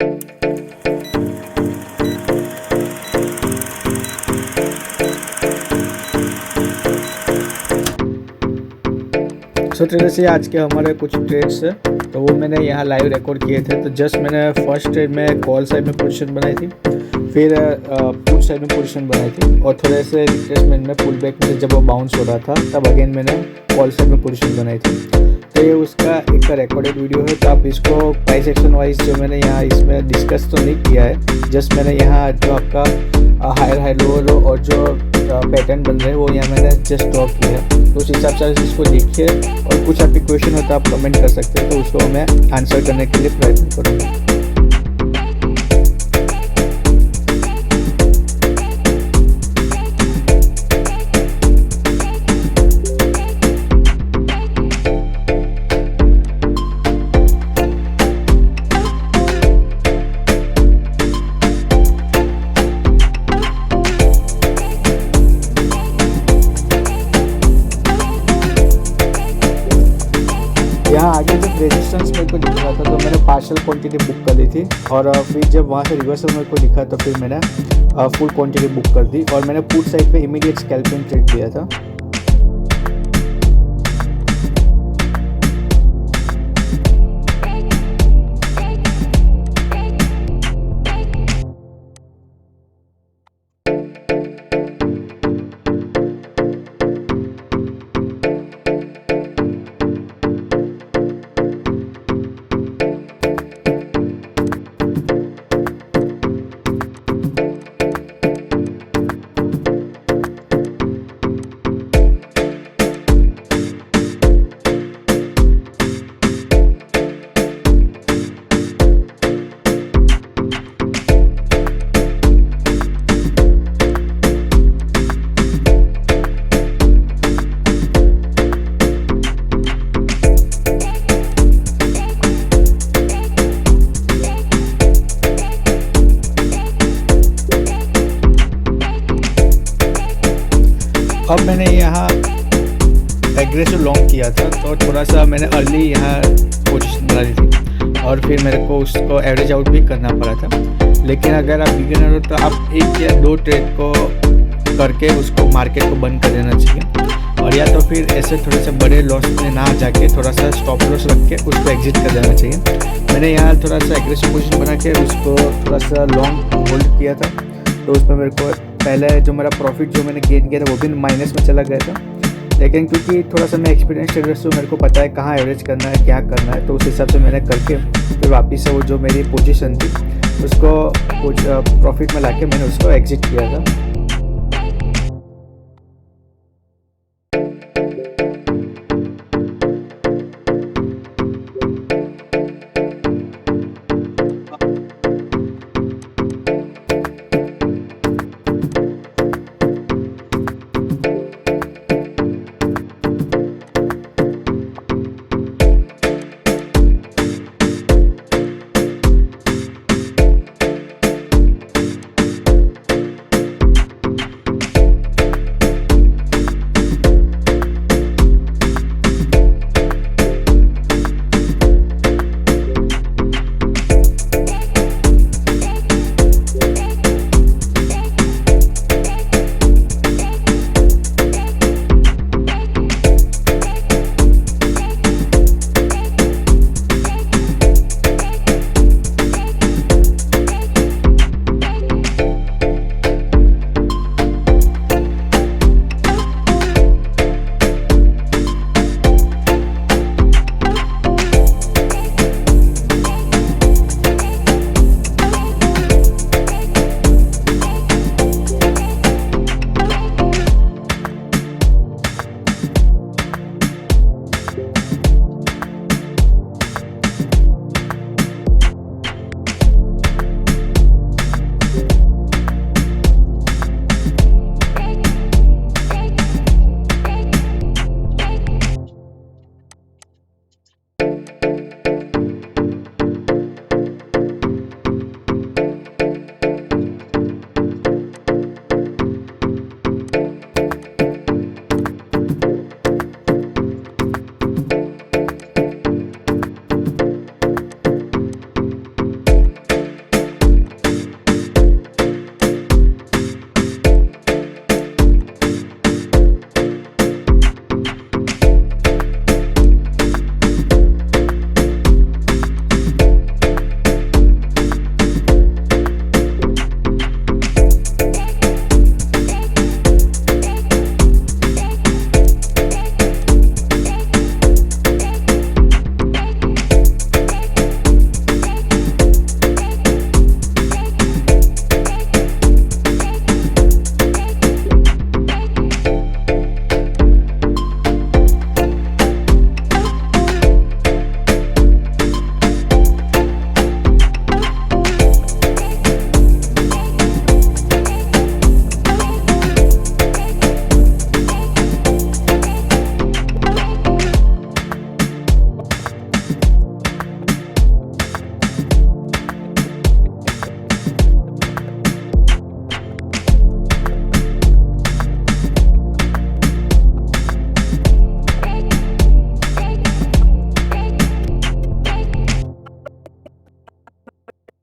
सो traders, ये आज के हमारे कुछ ट्रेड्स है, तो वो मैंने यहाँ लाइव रिकॉर्ड किए थे। तो जस्ट मैंने फर्स्ट ट्रेड में कॉल साइड में पोजीशन बनाई थी, फिर पुट साइड में पोजीशन बनाई थी, और थोड़े से रिट्रेसमेंट में पुल बैक में जब वो बाउंस हो रहा था तब अगेन मैंने कॉल साइड में पोजीशन बनाई थी। तो ये उसका एक रिकॉर्डेड वीडियो है, तो आप इसको प्राइस एक्शन वाइज जो मैंने यहाँ इसमें डिस्कस तो नहीं किया है, जस्ट मैंने यहाँ जो आपका हायर हाई लो और जो पैटर्न बन रहे हैं वो यहाँ मैंने जस्ट ड्रॉ किया है। तो उस हिसाब से इसको देखिए, और कुछ आपके क्वेश्चन हो तो आप कमेंट कर सकते हैं, तो उसको मैं आंसर करने के लिए प्रयत्न करूँगा। यहाँ आगे जब रेजिस्टेंस मेरे को दिख रहा था तो मैंने पार्शियल क्वांटिटी बुक कर ली थी, और फिर जब वहाँ से रिवर्सल मेरे को दिखा तो फिर मैंने फुल क्वांटिटी बुक कर दी, और मैंने पुट साइड पे इमीडिएट स्कैल्पिंग ट्रेड दिया था। अब मैंने यहाँ एग्रेसिव लॉन्ग किया था, तो थोड़ा सा मैंने अर्ली यहाँ पोजीशन डाली थी, और फिर मेरे को उसको एवरेज आउट भी करना पड़ा था। लेकिन अगर आप बिगिनर हो तो आप एक या दो ट्रेड को करके उसको मार्केट को बंद कर देना चाहिए, और या तो फिर ऐसे थोड़े से बड़े लॉस में ना जाके थोड़ा सा स्टॉप लॉस रख के उसको एग्जिट कर देना चाहिए। मैंने यहाँ थोड़ा सा एग्रेसिव पोजीशन बना के उसको थोड़ा सा लॉन्ग होल्ड किया था, तो उसमें मेरे को पहले जो मेरा प्रॉफिट जो मैंने गेन किया था वो भी माइनस में चला गया था। लेकिन क्योंकि थोड़ा सा मैं एक्सपीरियंस ट्रेडर से मेरे को पता है कहाँ एवरेज करना है, क्या करना है, तो उस हिसाब से मैंने करके फिर वापस से वो जो मेरी पोजीशन थी उसको कुछ प्रॉफिट में लाके मैंने उसको एग्जिट किया था।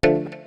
है।